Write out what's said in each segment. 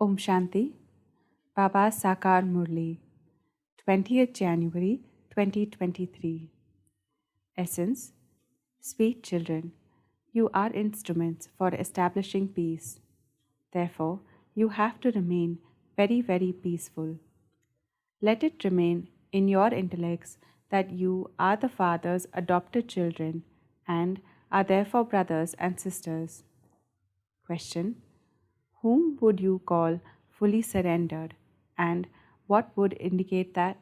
Om Shanti, Baba Sakar Murli, 20th January 2023. Essence: Sweet children, you are instruments for establishing peace. Therefore, you have to remain very, very peaceful. Let it remain in your intellects that you are the Father's adopted children and are therefore brothers and sisters. Question: whom would you call fully surrendered, and what would indicate that?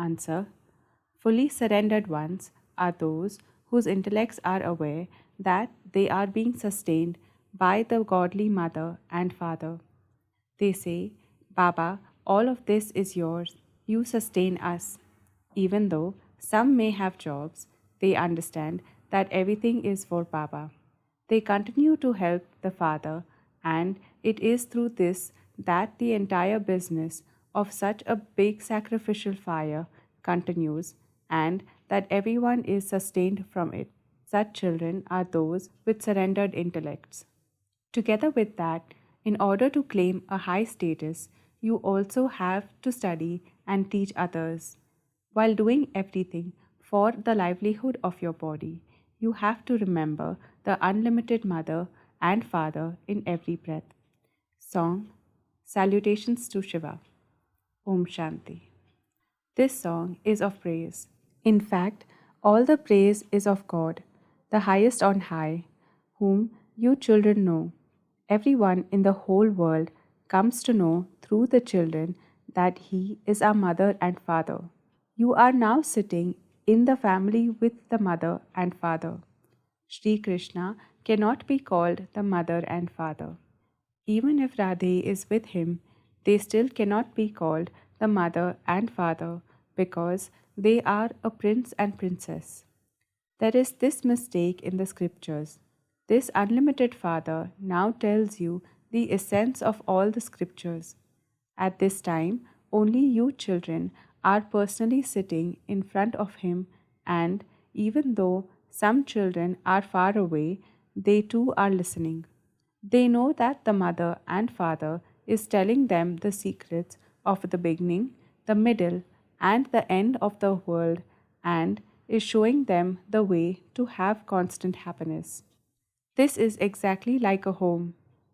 Answer: fully surrendered ones are those whose intellects are aware that they are being sustained by the godly mother and father. They say, Baba, all of this is yours. You sustain us. Even though some may have jobs, they understand that everything is for Baba. They continue to help the Father, and it is through this that the entire business of such a big sacrificial fire continues, and that everyone is sustained from it. Such children are those with surrendered intellects. Together with that, in order to claim a high status, you also have to study and teach others. While doing everything for the livelihood of your body, you have to remember the unlimited mother and father in every breath. Song: Salutations to Shiva. Om Shanti. This song is of praise. In fact, all the praise is of God, the highest on high, whom you children know. Everyone in the whole world comes to know through the children that He is our mother and father. You are now sitting in the family with the mother and father. Sri Krishna cannot be called the mother and father. Even if Radhe is with him, they still cannot be called the mother and father because they are a prince and princess. There is this mistake in the scriptures. This unlimited Father now tells you the essence of all the scriptures. At this time, only you children are personally sitting in front of Him, and even though some children are far away, they too are listening. They know that the mother and father is telling them the secrets of the beginning, the middle, and the end of the world, and is showing them the way to have constant happiness. This is exactly like a home.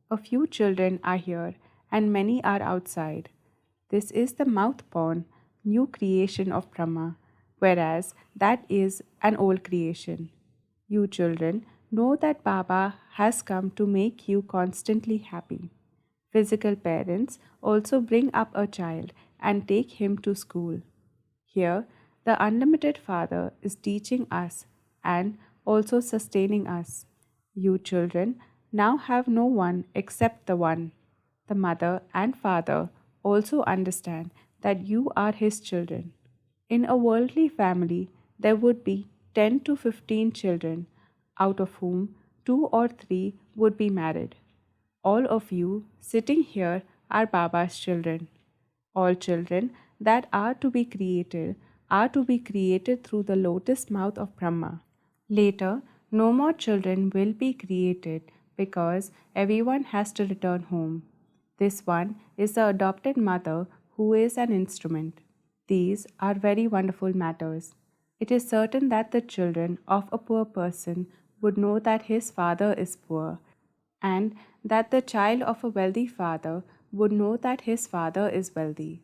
A few children are here and many are outside. This is the mouth born, new creation of Brahma, whereas that is an old creation. You children know that Baba has come to make you constantly happy. Physical parents also bring up a child and take him to school. Here, the unlimited Father is teaching us and also sustaining us. You children now have no one except the One. The mother and father also understand that you are his children. In a worldly family, there would be 10 to 15 children, out of whom 2 or 3 would be married. All of you sitting here are Baba's children. All children that are to be created through the lotus mouth of Brahma. Later, no more children will be created because everyone has to return home. This one is the adopted mother who is an instrument. These are very wonderful matters. It is certain that the children of a poor person would know that his father is poor, and that the child of a wealthy father would know that his father is wealthy.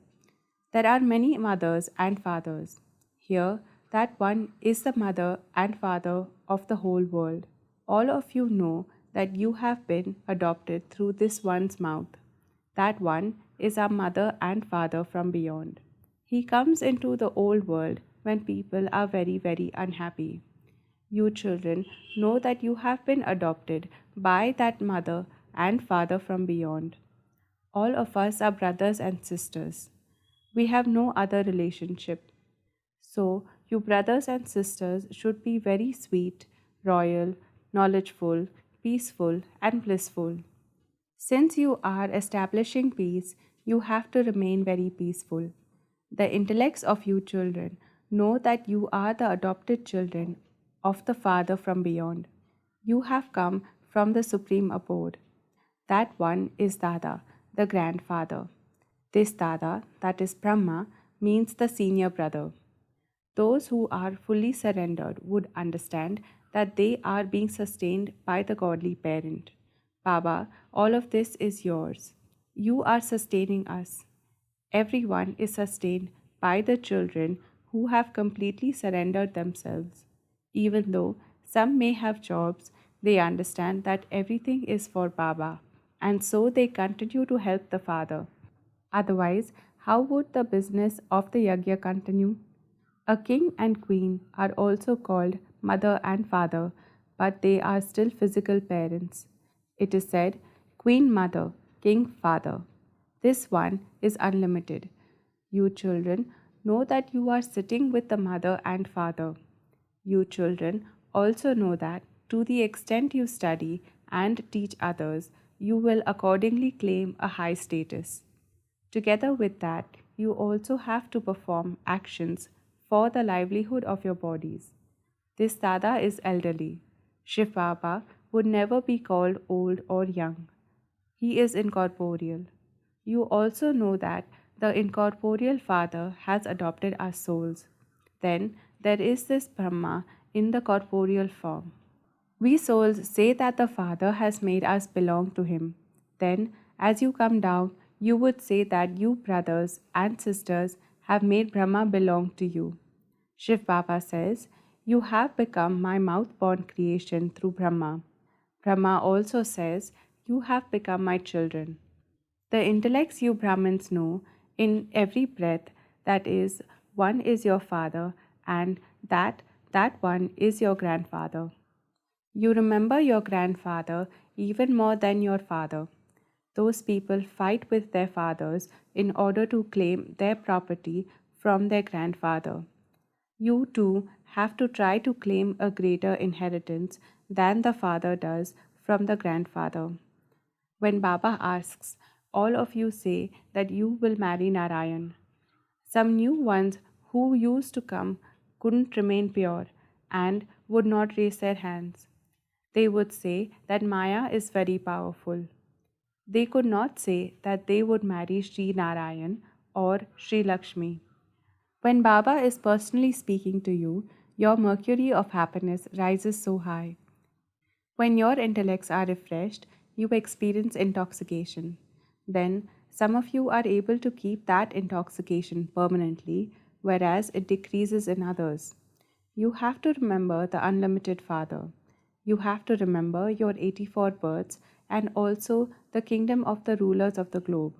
There are many mothers and fathers. Here, that one is the mother and father of the whole world. All of you know that you have been adopted through this one's mouth. That one is our mother and father from beyond. He comes into the old world when people are very, very unhappy. You children know that you have been adopted by that mother and father from beyond. All of us are brothers and sisters. We have no other relationship. So, you brothers and sisters should be very sweet, royal, knowledgeful, peaceful, and blissful. Since you are establishing peace, you have to remain very peaceful. The intellects of you children know that you are the adopted children of the Father from beyond. You have come from the supreme abode. That one is Dada, the grandfather. This Dada, that is Brahma, means the senior brother. Those who are fully surrendered would understand that they are being sustained by the godly parent. Baba, all of this is yours. You are sustaining us. Everyone is sustained by the children who have completely surrendered themselves. Even though some may have jobs, they understand that everything is for Baba, and so they continue to help the father. Otherwise, how would the business of the yajna continue? A king and queen are also called mother and father, but they are still physical parents. It is said, Queen Mother, King Father. This one is unlimited. You children know that you are sitting with the mother and father. You children also know that to the extent you study and teach others, you will accordingly claim a high status. Together with that, you also have to perform actions for the livelihood of your bodies. This Dada is elderly. Shiv Baba would never be called old or young. He is incorporeal. You also know that the incorporeal Father has adopted our souls. Then there is this Brahma in the corporeal form. We souls say that the Father has made us belong to Him. Then, as you come down, you would say that you brothers and sisters have made Brahma belong to you. Shiv Baba says, You have become my mouth-born creation through Brahma. Brahma also says, You have become my children. The intellects you Brahmins know in every breath, that is, one is your father and that one is your grandfather. You remember your grandfather even more than your father. Those people fight with their fathers in order to claim their property from their grandfather. You too have to try to claim a greater inheritance than the father does from the grandfather. When Baba asks, all of you say that you will marry Narayan. Some new ones who used to come couldn't remain pure and would not raise their hands. They would say that Maya is very powerful. They could not say that they would marry Sri Narayan or Sri Lakshmi. When Baba is personally speaking to you, your mercury of happiness rises so high. When your intellects are refreshed, you experience intoxication. Then some of you are able to keep that intoxication permanently, whereas it decreases in others. You have to remember the unlimited Father. You have to remember your 84 births and also the kingdom of the rulers of the globe.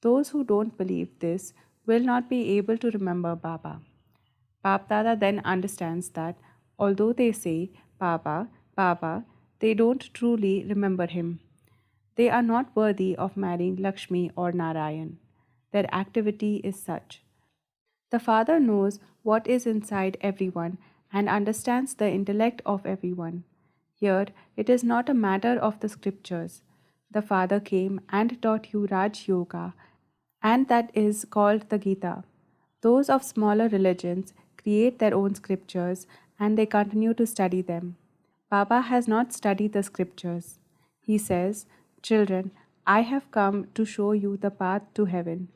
Those who don't believe this will not be able to remember Baba. BapDada then understands that although they say Baba, Baba, they don't truly remember him. They are not worthy of marrying Lakshmi or Narayan. Their activity is such. The Father knows what is inside everyone and understands the intellect of everyone. Here, it is not a matter of the scriptures. The Father came and taught you Raj Yoga, and that is called the Gita. Those of smaller religions create their own scriptures and they continue to study them. Baba has not studied the scriptures. He says, Children, I have come to show you the path to heaven.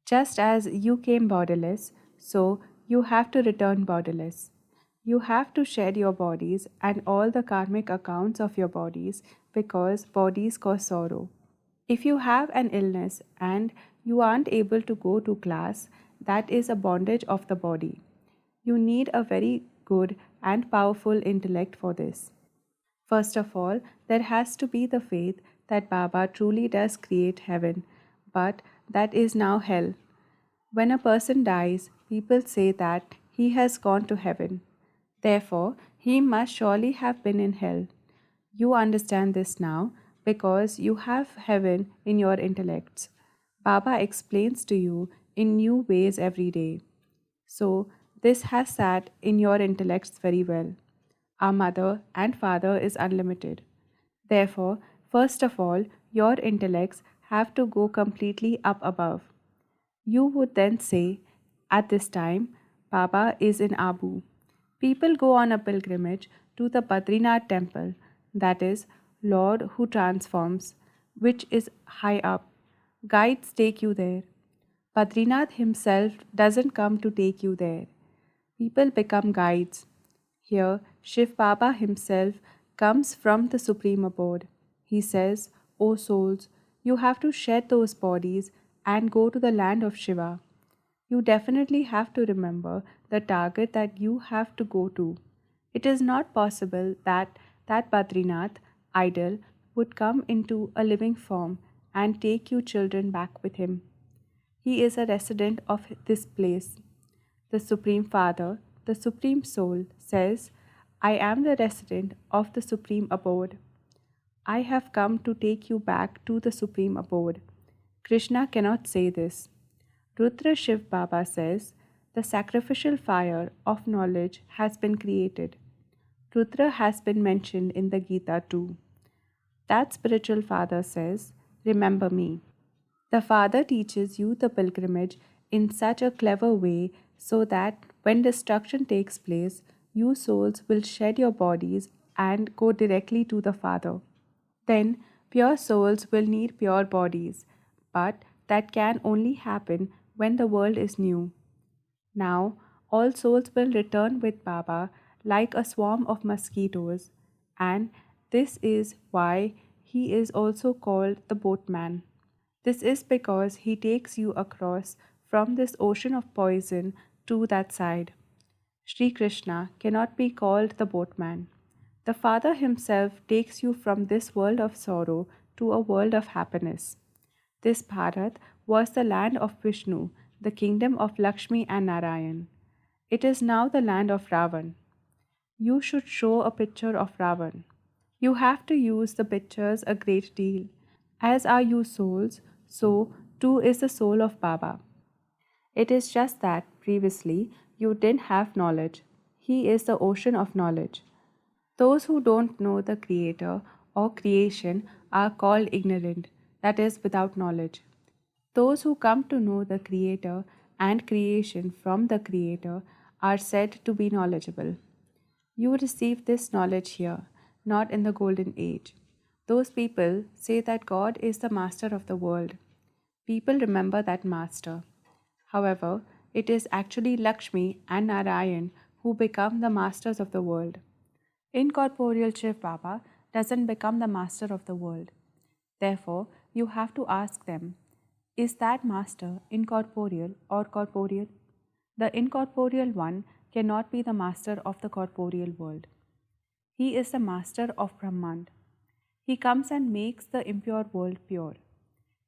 Just as you came bodiless, so you have to return bodiless. You have to shed your bodies and all the karmic accounts of your bodies because bodies cause sorrow. If you have an illness and you aren't able to go to class, that is a bondage of the body. You need a very good and powerful intellect for this. First of all, there has to be the faith that Baba truly does create heaven, but that is now hell. When a person dies, people say that he has gone to heaven. Therefore, he must surely have been in hell. You understand this now because you have heaven in your intellects. Baba explains to you in new ways every day. So, this has sat in your intellects very well. Our mother and father is unlimited. Therefore, first of all, your intellects have to go completely up above. You would then say, at this time, Baba is in Abu. People go on a pilgrimage to the Badrinath temple, that is, Lord who transforms, which is high up. Guides take you there. Badrinath himself doesn't come to take you there. People become guides. Here, Shiv Baba himself comes from the supreme abode. He says, O souls, you have to shed those bodies and go to the land of Shiva. You definitely have to remember the target that you have to go to. It is not possible that that Badrinath idol would come into a living form and take you children back with him. He is a resident of this place. The Supreme Father, the Supreme Soul, says, I am the resident of the Supreme Abode. I have come to take you back to the Supreme Abode. Krishna cannot say this. Rudra Shiv Baba says, the sacrificial fire of knowledge has been created. Rudra has been mentioned in the Gita too. That spiritual father says, remember me. The Father teaches you the pilgrimage in such a clever way so that when destruction takes place, you souls will shed your bodies and go directly to the Father. Then pure souls will need pure bodies, but that can only happen when the world is new. Now, all souls will return with Baba like a swarm of mosquitoes, and this is why he is also called the boatman. This is because he takes you across from this ocean of poison to that side. Sri Krishna cannot be called the boatman. The Father himself takes you from this world of sorrow to a world of happiness. This Bharat was the land of Vishnu, the kingdom of Lakshmi and Narayan. It is now the land of Ravan. You should show a picture of Ravan. You have to use the pictures a great deal. As are you souls, so too is the soul of Baba. It is just that previously you didn't have knowledge. He is the ocean of knowledge. Those who don't know the Creator or creation are called ignorant, that is, without knowledge. Those who come to know the Creator and creation from the Creator are said to be knowledgeable. You receive this knowledge here, not in the golden age. Those people say that God is the master of the world. People remember that master. However, it is actually Lakshmi and Narayan who become the masters of the world. Incorporeal Shiv Baba doesn't become the master of the world. Therefore, you have to ask them, is that master incorporeal or corporeal? The incorporeal one cannot be the master of the corporeal world. He is the master of Brahmand. He comes and makes the impure world pure.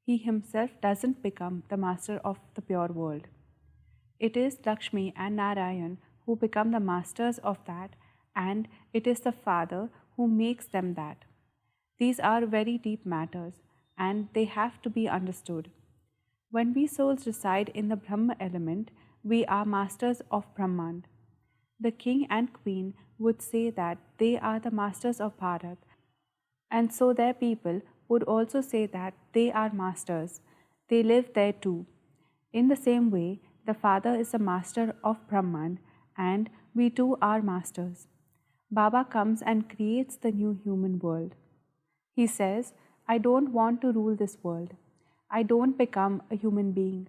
He himself doesn't become the master of the pure world. It is Lakshmi and Narayan who become the masters of that, and it is the Father who makes them that. These are very deep matters, and they have to be understood. When we souls reside in the Brahma element, we are masters of Brahmand. The king and queen would say that they are the masters of Bharat, and so their people would also say that they are masters. They live there too. In the same way, the Father is the master of Brahman, and we too are masters. Baba comes and creates the new human world. He says, I don't want to rule this world. I don't become a human being.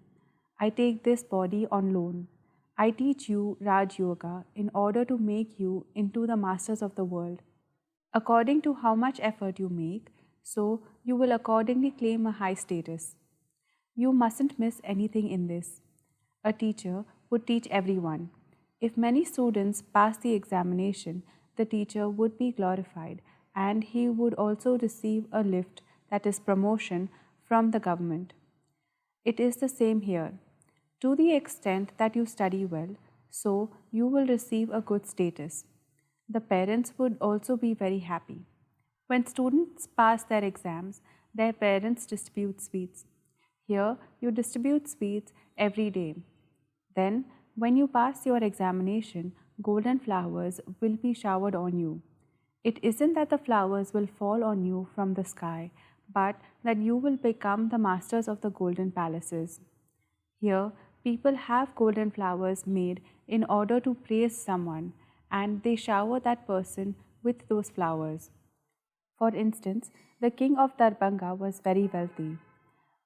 I take this body on loan. I teach you Raj Yoga in order to make you into the masters of the world. According to how much effort you make, so you will accordingly claim a high status. You mustn't miss anything in this. A teacher would teach everyone. If many students pass the examination, the teacher would be glorified and he would also receive a lift, that is promotion, from the government. It is the same here. To the extent that you study well, so you will receive a good status. The parents would also be very happy. When students pass their exams, their parents distribute sweets. Here, you distribute sweets every day. Then, when you pass your examination, golden flowers will be showered on you. It isn't that the flowers will fall on you from the sky, but that you will become the masters of the golden palaces. Here, people have golden flowers made in order to praise someone, and they shower that person with those flowers. For instance, the king of Darbhanga was very wealthy.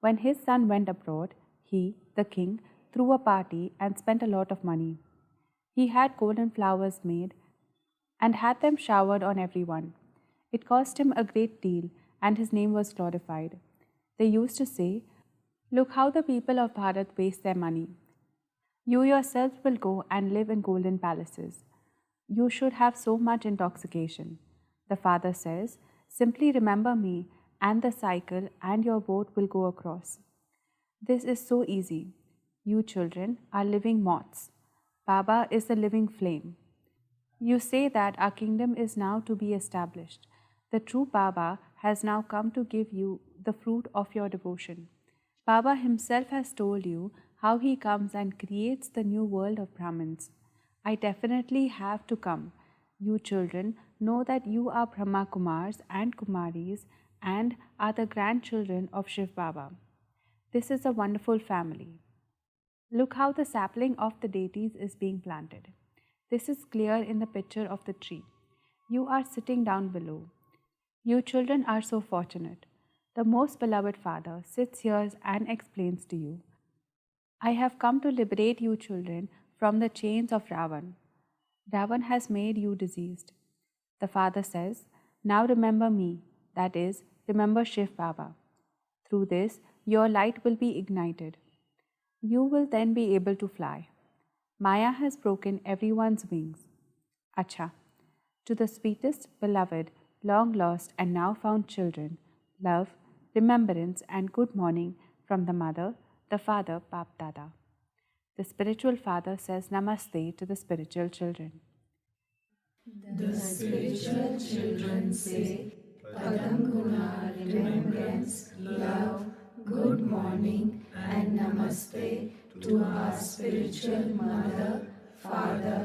When his son went abroad, he, the king, threw a party and spent a lot of money. He had golden flowers made and had them showered on everyone. It cost him a great deal, and his name was glorified. They used to say, "Look how the people of Bharat waste their money. You yourselves will go and live in golden palaces. You should have so much intoxication." The father says, "Simply remember me, and the cycle and your boat will go across." This is so easy. You children are living moths. Baba is the living flame. You say that our kingdom is now to be established. The true Baba has now come to give you the fruit of your devotion. Baba himself has told you how he comes and creates the new world of Brahmins. I definitely have to come. You children know that you are Brahma Kumars and Kumaris and are the grandchildren of Shiv Baba. This is a wonderful family. Look how the sapling of the deities is being planted. This is clear in the picture of the tree. You are sitting down below. You children are so fortunate. The most beloved Father sits here and explains to you, "I have come to liberate you children from the chains of Ravan. Ravan has made you diseased." The Father says, "Now remember me, that is, remember Shiv Baba. Through this, your light will be ignited. You will then be able to fly. Maya has broken everyone's wings." Acha. To the sweetest, beloved, long lost, and now found children, love, remembrance, and good morning from the Mother, the Father, BapDada. The spiritual father says Namaste to the spiritual children. The spiritual children say Padam Guna, remembrance, love, good morning, and Namaste to our spiritual mother, father,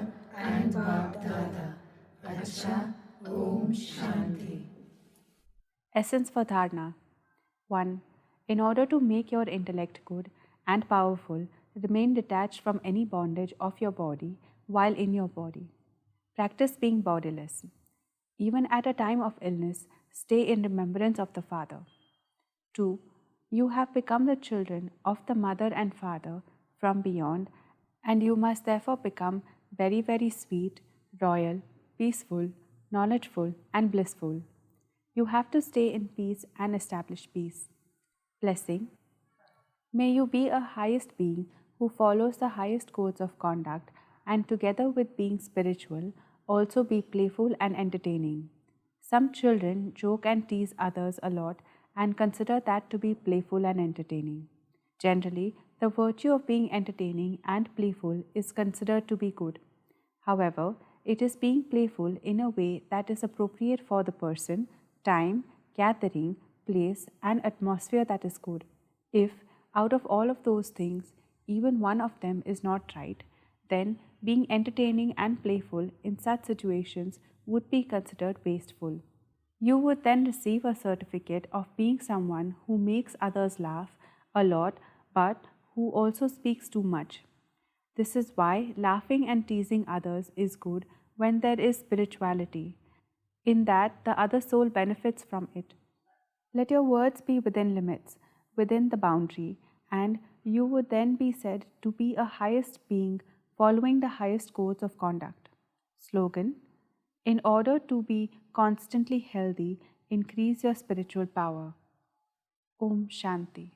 and BapDada. Acha, Om Shanti. Essence for Dharna. 1. In order to make your intellect good and powerful, remain detached from any bondage of your body while in your body. Practice being bodiless. Even at a time of illness, stay in remembrance of the Father. 2. You have become the children of the Mother and Father from beyond, and you must therefore become very, very sweet, royal, peaceful, knowledgeful, and blissful. You have to stay in peace and establish peace. Blessing. May you be a highest being who follows the highest codes of conduct, and together with being spiritual, also be playful and entertaining. Some children joke and tease others a lot and consider that to be playful and entertaining. Generally, the virtue of being entertaining and playful is considered to be good. However, it is being playful in a way that is appropriate for the person, time, gathering, place, and atmosphere that is good. If, out of all of those things, even one of them is not right, then being entertaining and playful in such situations would be considered wasteful. You would then receive a certificate of being someone who makes others laugh a lot but who also speaks too much. This is why laughing and teasing others is good when there is spirituality, in that the other soul benefits from it. Let your words be within limits, within the boundary, and you would then be said to be a highest being following the highest codes of conduct. Slogan. In order to be constantly healthy, increase your spiritual power. Om Shanti.